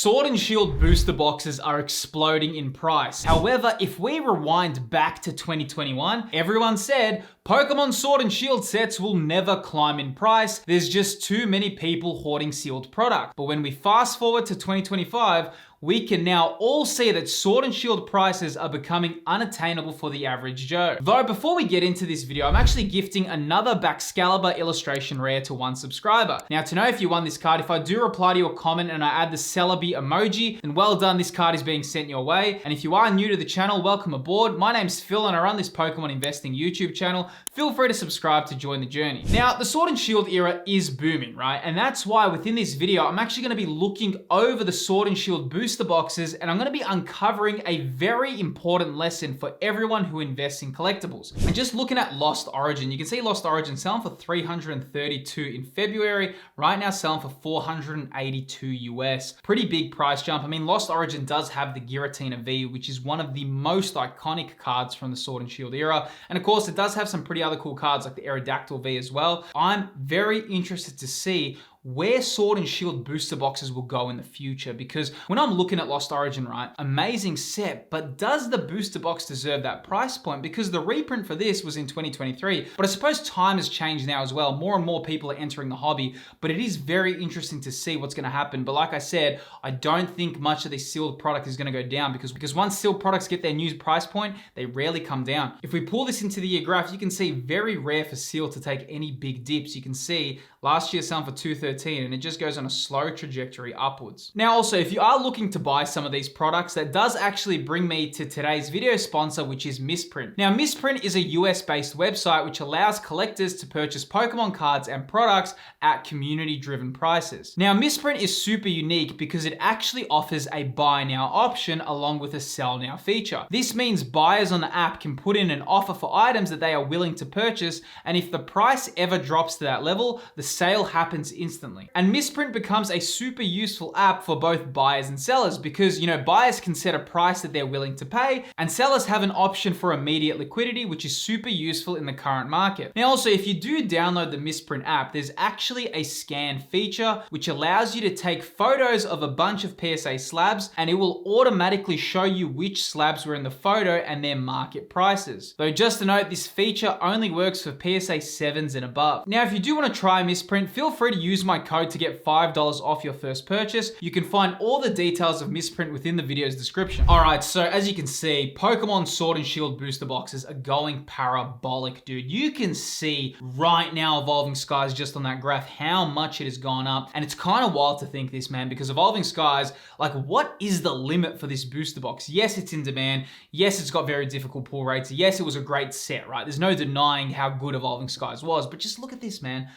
Sword and Shield booster boxes are exploding in price. However, if we rewind back to 2021, everyone said Pokemon Sword and Shield sets will never climb in price. There's just too many people hoarding sealed product. But when we fast forward to 2025, we can now all see that Sword and Shield prices are becoming unattainable for the average Joe. Though before we get into this video, I'm actually gifting another Baxcalibur illustration rare to one subscriber. Now to know if you won this card, if I do reply to your comment and I add the Celebi emoji, then well done, this card is being sent your way. And if you are new to the channel, welcome aboard. My name's Phil and I run this Pokemon investing YouTube channel. Feel free to subscribe to join the journey. Now, the Sword and Shield era is booming, right? And that's why within this video, I'm actually gonna be looking over the Sword and Shield booster boxes, and I'm gonna be uncovering a very important lesson for everyone who invests in collectibles. And just looking at Lost Origin, you can see Lost Origin selling for $332 in February, right now selling for $482 US. Pretty big price jump. I mean, Lost Origin does have the Giratina V, which is one of the most iconic cards from the Sword and Shield era. And of course, it does have some pretty other cool cards like the Aerodactyl V as well. I'm very interested to see where Sword and Shield booster boxes will go in the future, because when I'm looking at Lost Origin, right, amazing set, but does the booster box deserve that price point? Because the reprint for this was in 2023, but I suppose time has changed now as well. More and more people are entering the hobby, but it is very interesting to see what's gonna happen. But like I said, I don't think much of this sealed product is gonna go down because once sealed products get their new price point, they rarely come down. If we pull this into the year graph, you can see very rare for sealed to take any big dips. You can see last year selling for $213, and it just goes on a slow trajectory upwards. Now also, if you are looking to buy some of these products, that does actually bring me to today's video sponsor, which is Misprint. Now Misprint is a US-based website which allows collectors to purchase Pokemon cards and products at community-driven prices. Now Misprint is super unique because it actually offers a buy now option along with a sell now feature. This means buyers on the app can put in an offer for items that they are willing to purchase, and if the price ever drops to that level, the sale happens instantly. And Misprint becomes a super useful app for both buyers and sellers because, you know, buyers can set a price that they're willing to pay, and sellers have an option for immediate liquidity, which is super useful in the current market. Now also, if you do download the Misprint app, there's actually a scan feature which allows you to take photos of a bunch of PSA slabs, and it will automatically show you which slabs were in the photo and their market prices. Though just to note, this feature only works for PSA 7s and above. Now, if you do want to try Misprint, feel free to use my code to get $5 off your first purchase. You can find all the details of Misprint within the video's description. All right, so as you can see, Pokemon Sword and Shield booster boxes are going parabolic, dude. You can see right now Evolving Skies just on that graph how much it has gone up, and it's kind of wild to think this, man, because Evolving Skies, like, what is the limit for this booster box? Yes, it's in demand. Yes, it's got very difficult pull rates. Yes, it was a great set, right? There's no denying how good Evolving Skies was, but just look at this, man.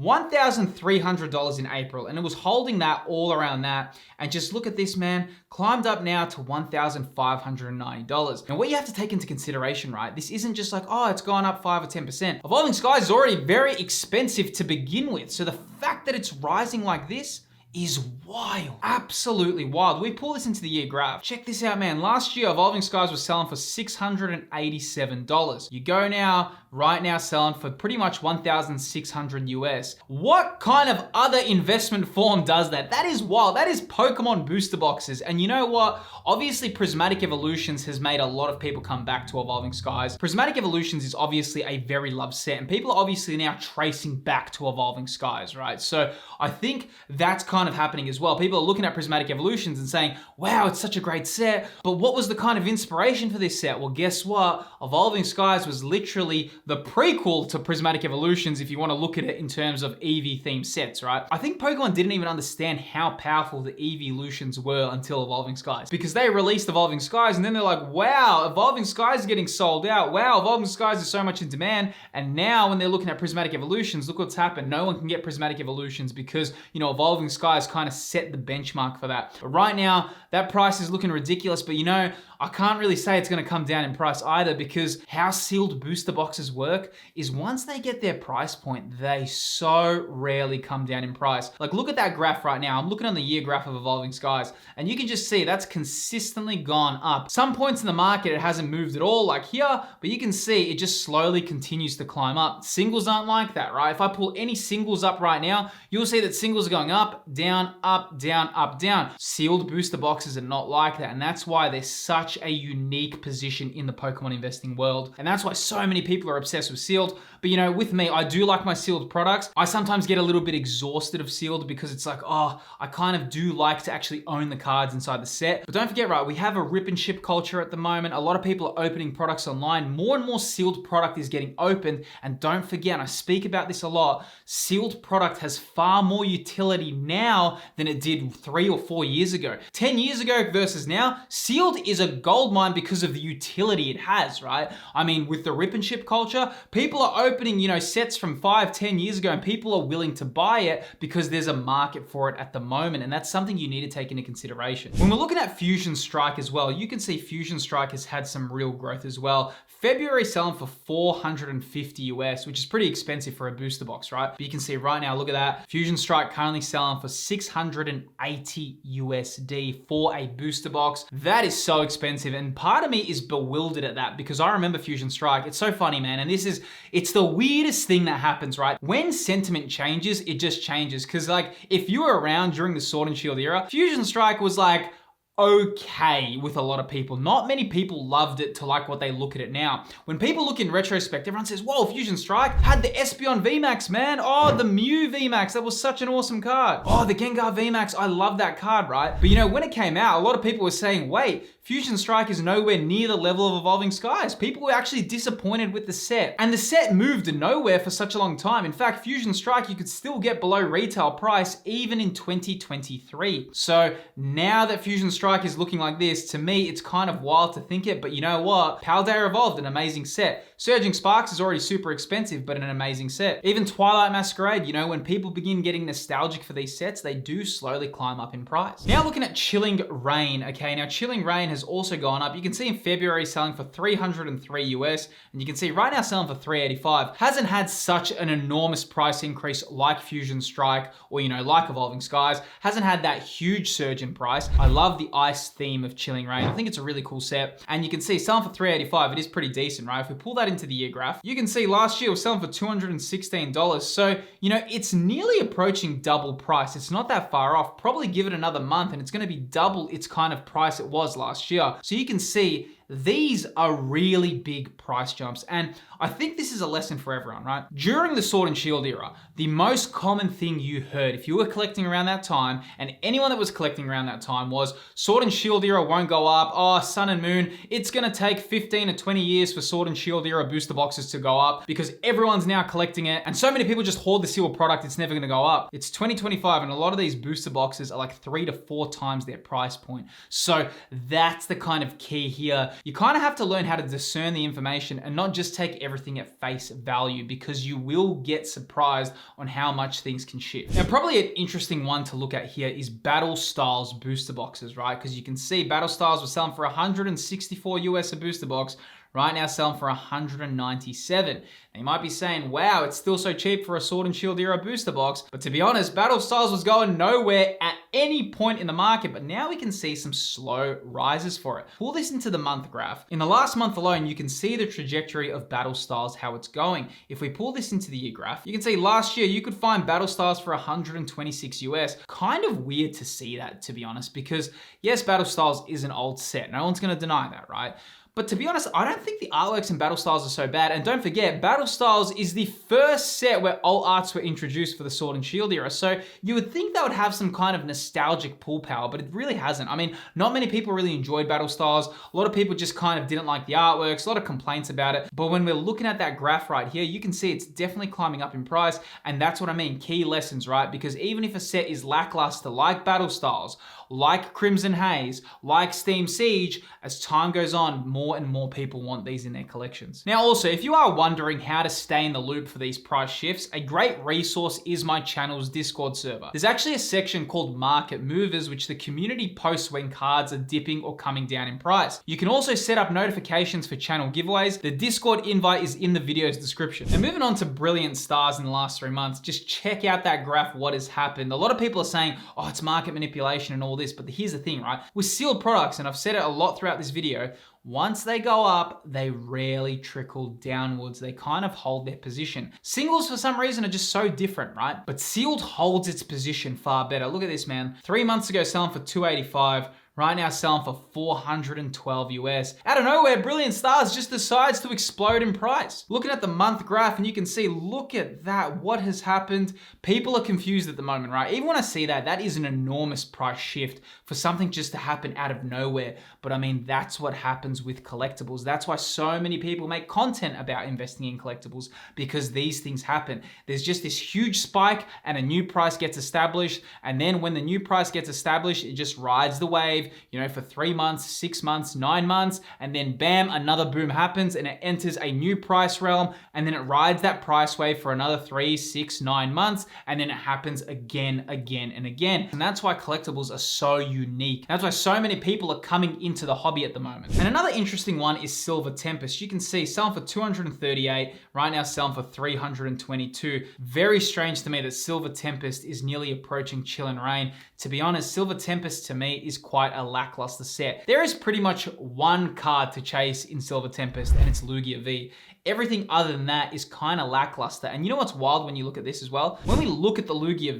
$1,300 in April, and it was holding that all around that. And just look at this, man, climbed up now to $1,590. And what you have to take into consideration, right? This isn't just like, oh, it's gone up 5 or 10%. Evolving Skies is already very expensive to begin with. So the fact that it's rising like this is wild. Absolutely wild. We pull this into the year graph. Check this out, man. Last year, Evolving Skies was selling for $687. You go now, right now selling for pretty much $1,600 US. What kind of other investment form does that? That is wild. That is Pokemon booster boxes. And you know what? Obviously, Prismatic Evolutions has made a lot of people come back to Evolving Skies. Prismatic Evolutions is obviously a very loved set, and people are obviously now tracing back to Evolving Skies, right? So I think that's kind of happening as well. People are looking at Prismatic Evolutions and saying, wow, it's such a great set, but what was the kind of inspiration for this set? Well, guess what? Evolving Skies was literally the prequel to Prismatic Evolutions if you want to look at it in terms of EV themed sets, right? I think Pokemon didn't even understand how powerful the evolutions were until Evolving Skies, because they released Evolving Skies and then they're like, wow, Evolving Skies is getting sold out. Wow, Evolving Skies is so much in demand. And now when they're looking at Prismatic Evolutions, look what's happened. No one can get Prismatic Evolutions because, you know, Evolving Skies kind of set the benchmark for that. But right now, that price is looking ridiculous, but you know, I can't really say it's going to come down in price either, because how sealed booster boxes work is once they get their price point, they so rarely come down in price. Like, look at that graph right now. I'm looking on the year graph of Evolving Skies, and you can just see that's consistently gone up. Some points in the market, it hasn't moved at all, like here, but you can see it just slowly continues to climb up. Singles aren't like that, right? If I pull any singles up right now, you'll see that singles are going up, down, up, down, up, down. Sealed booster boxes are not like that, and that's why they're such a unique position in the Pokemon investing world. And that's why so many people are obsessed with sealed. But you know, with me, I do like my sealed products. I sometimes get a little bit exhausted of sealed because it's like, oh, I kind of do like to actually own the cards inside the set. But don't forget, right, we have a rip and ship culture at the moment. A lot of people are opening products online. More and more sealed product is getting opened. And don't forget, and I speak about this a lot, sealed product has far more utility now than it did 3 or 4 years ago. 10 years ago versus now, sealed is a gold mine because of the utility it has, right? I mean, with the rip and ship culture, people are opening, you know, sets from 5, 10 years ago, and people are willing to buy it because there's a market for it at the moment. And that's something you need to take into consideration. When we're looking at Fusion Strike as well, you can see Fusion Strike has had some real growth as well. February selling for $450 US, which is pretty expensive for a booster box, right? But you can see right now, look at that. Fusion Strike currently selling for $680 USD for a booster box. That is so expensive. And part of me is bewildered at that because I remember Fusion Strike. It's so funny, man. And it's the weirdest thing that happens, right? When sentiment changes, it just changes. Because like, if you were around during the Sword and Shield era, Fusion Strike was like, okay with a lot of people. Not many people loved it to like what they look at it now. When people look in retrospect, everyone says, whoa, Fusion Strike had the Espeon VMAX, man. Oh, the Mew VMAX, that was such an awesome card. Oh, the Gengar VMAX, I love that card, right? But you know, when it came out, a lot of people were saying, wait, Fusion Strike is nowhere near the level of Evolving Skies. People were actually disappointed with the set. And the set moved nowhere for such a long time. In fact, Fusion Strike, you could still get below retail price even in 2023. So now that Fusion Strike is looking like this, to me, it's kind of wild to think it, but you know what? Paldea Evolved, an amazing set. Surging Sparks is already super expensive, but an amazing set. Even Twilight Masquerade, you know, when people begin getting nostalgic for these sets, they do slowly climb up in price. Now looking at Chilling Reign, okay, now Chilling Reign has also gone up. You can see in February selling for $303 US, and you can see right now selling for $385. Hasn't had such an enormous price increase like Fusion Strike or, you know, like Evolving Skies. Hasn't had that huge surge in price. I love the ice theme of Chilling Reign. I think it's a really cool set, and you can see selling for $385. It is pretty decent, right? If we pull that into the year graph, you can see last year it was selling for $216. So, you know, it's nearly approaching double price. It's not that far off. Probably give it another month and it's going to be double its kind of price it was last year. So you can see these are really big price jumps. And I think this is a lesson for everyone, right? During the Sword and Shield era, the most common thing you heard if you were collecting around that time, and anyone that was collecting around that time, was Sword and Shield era won't go up. Oh, Sun and Moon, it's gonna take 15 to 20 years for Sword and Shield era booster boxes to go up because everyone's now collecting it. And so many people just hoard the sealed product, it's never gonna go up. It's 2025 and a lot of these booster boxes are like 3 to 4 times their price point. So that's the kind of key here. You kind of have to learn how to discern the information and not just take everything at face value, because you will get surprised on how much things can shift. Now, probably an interesting one to look at here is Battle Styles booster boxes, right? Because you can see Battle Styles was selling for $164 US a booster box. Right now selling for $197. Now you might be saying, wow, it's still so cheap for a Sword and Shield era booster box. But to be honest, Battle Styles was going nowhere at any point in the market, but now we can see some slow rises for it. Pull this into the month graph. In the last month alone, you can see the trajectory of Battle Styles, how it's going. If we pull this into the year graph, you can see last year you could find Battle Styles for $126 US. Kind of weird to see that, to be honest, because yes, Battle Styles is an old set. No one's gonna deny that, right? But to be honest, I don't think the artworks in Battle Styles are so bad. And don't forget, Battle Styles is the first set where alt arts were introduced for the Sword and Shield era. So you would think that would have some kind of nostalgic pull power, but it really hasn't. I mean, not many people really enjoyed Battle Styles. A lot of people just kind of didn't like the artworks, a lot of complaints about it. But when we're looking at that graph right here, you can see it's definitely climbing up in price. And that's what I mean, key lessons, right? Because even if a set is lackluster, like Battle Styles, like Crimson Haze, like Steam Siege, as time goes on, more and more people want these in their collections. Now also, if you are wondering how to stay in the loop for these price shifts, a great resource is my channel's Discord server. There's actually a section called Market Movers, which the community posts when cards are dipping or coming down in price. You can also set up notifications for channel giveaways. The Discord invite is in the video's description. And moving on to brilliant stars in the last 3 months, just check out that graph, what has happened. A lot of people are saying, oh, it's market manipulation and all this, but here's the thing, right? With sealed products, and I've said it a lot throughout this video, once they go up, they rarely trickle downwards. They kind of hold their position. Singles, for some reason, are just so different, right? But sealed holds its position far better. Look at this, man. 3 months ago, selling for 285. Right now selling for 412 US. Out of nowhere, Brilliant Stars just decides to explode in price. Looking at the month graph and you can see, look at that, what has happened. People are confused at the moment, right? Even when I see that, that is an enormous price shift for something just to happen out of nowhere. But I mean, that's what happens with collectibles. That's why so many people make content about investing in collectibles, because these things happen. There's just this huge spike and a new price gets established. And then when the new price gets established, it just rides the wave, you know, for 3 months, 6 months, 9 months, and then bam, another boom happens and it enters a new price realm, and then it rides that price wave for another 3, 6, 9 months, and then it happens again, and again. And that's why collectibles are so unique. That's why so many people are coming into the hobby at the moment. And another interesting one is Silver Tempest. You can see selling for 238, right now selling for 322. Very strange to me that Silver Tempest is nearly approaching Chill and Rain. To be honest, Silver Tempest to me is quite a lackluster set. There is pretty much one card to chase in Silver Tempest, and it's Lugia V. Everything other than that is kind of lackluster. And you know what's wild when you look at this as well? When we look at the Lugia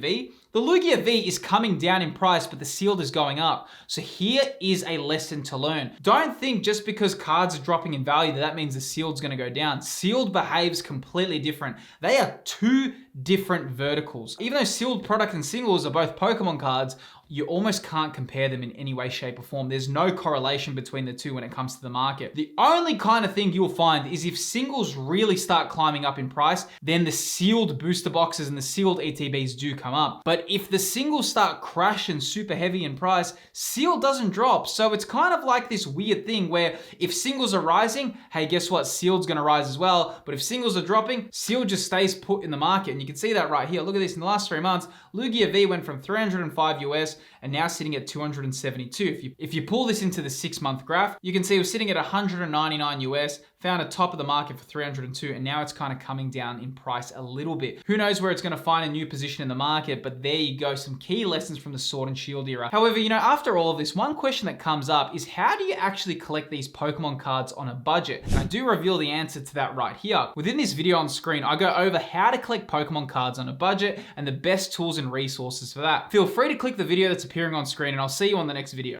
V is coming down in price, but the sealed is going up. So here is a lesson to learn. Don't think just because cards are dropping in value that means the sealed's gonna go down. Sealed behaves completely different. They are two different verticals. Even though sealed product and singles are both Pokemon cards, you almost can't compare them in any way, shape, or form. There's no correlation between the two when it comes to the market. The only kind of thing you'll find is if singles really start climbing up in price, then the sealed booster boxes and the sealed ETBs do come up. But if the singles start crashing super heavy in price, sealed doesn't drop. So it's kind of like this weird thing where if singles are rising, hey, guess what? Sealed's gonna rise as well. But if singles are dropping, sealed just stays put in the market. And you can see that right here. Look at this, in the last 3 months, Lugia V went from 305 US and now sitting at 272. If you pull this into the 6-month graph, you can see it was sitting at 199 US, found a top of the market for 302, and now it's kind of coming down in price a little bit. Who knows where it's going to find a new position in the market, but there you go, some key lessons from the Sword and Shield era. However, you know, after all of this, one question that comes up is how do you actually collect these Pokemon cards on a budget? And I do reveal the answer to that right here. Within this video on screen, I go over how to collect Pokemon cards on a budget and the best tools and resources for that. Feel free to click the video that's appearing on screen, and I'll see you on the next video.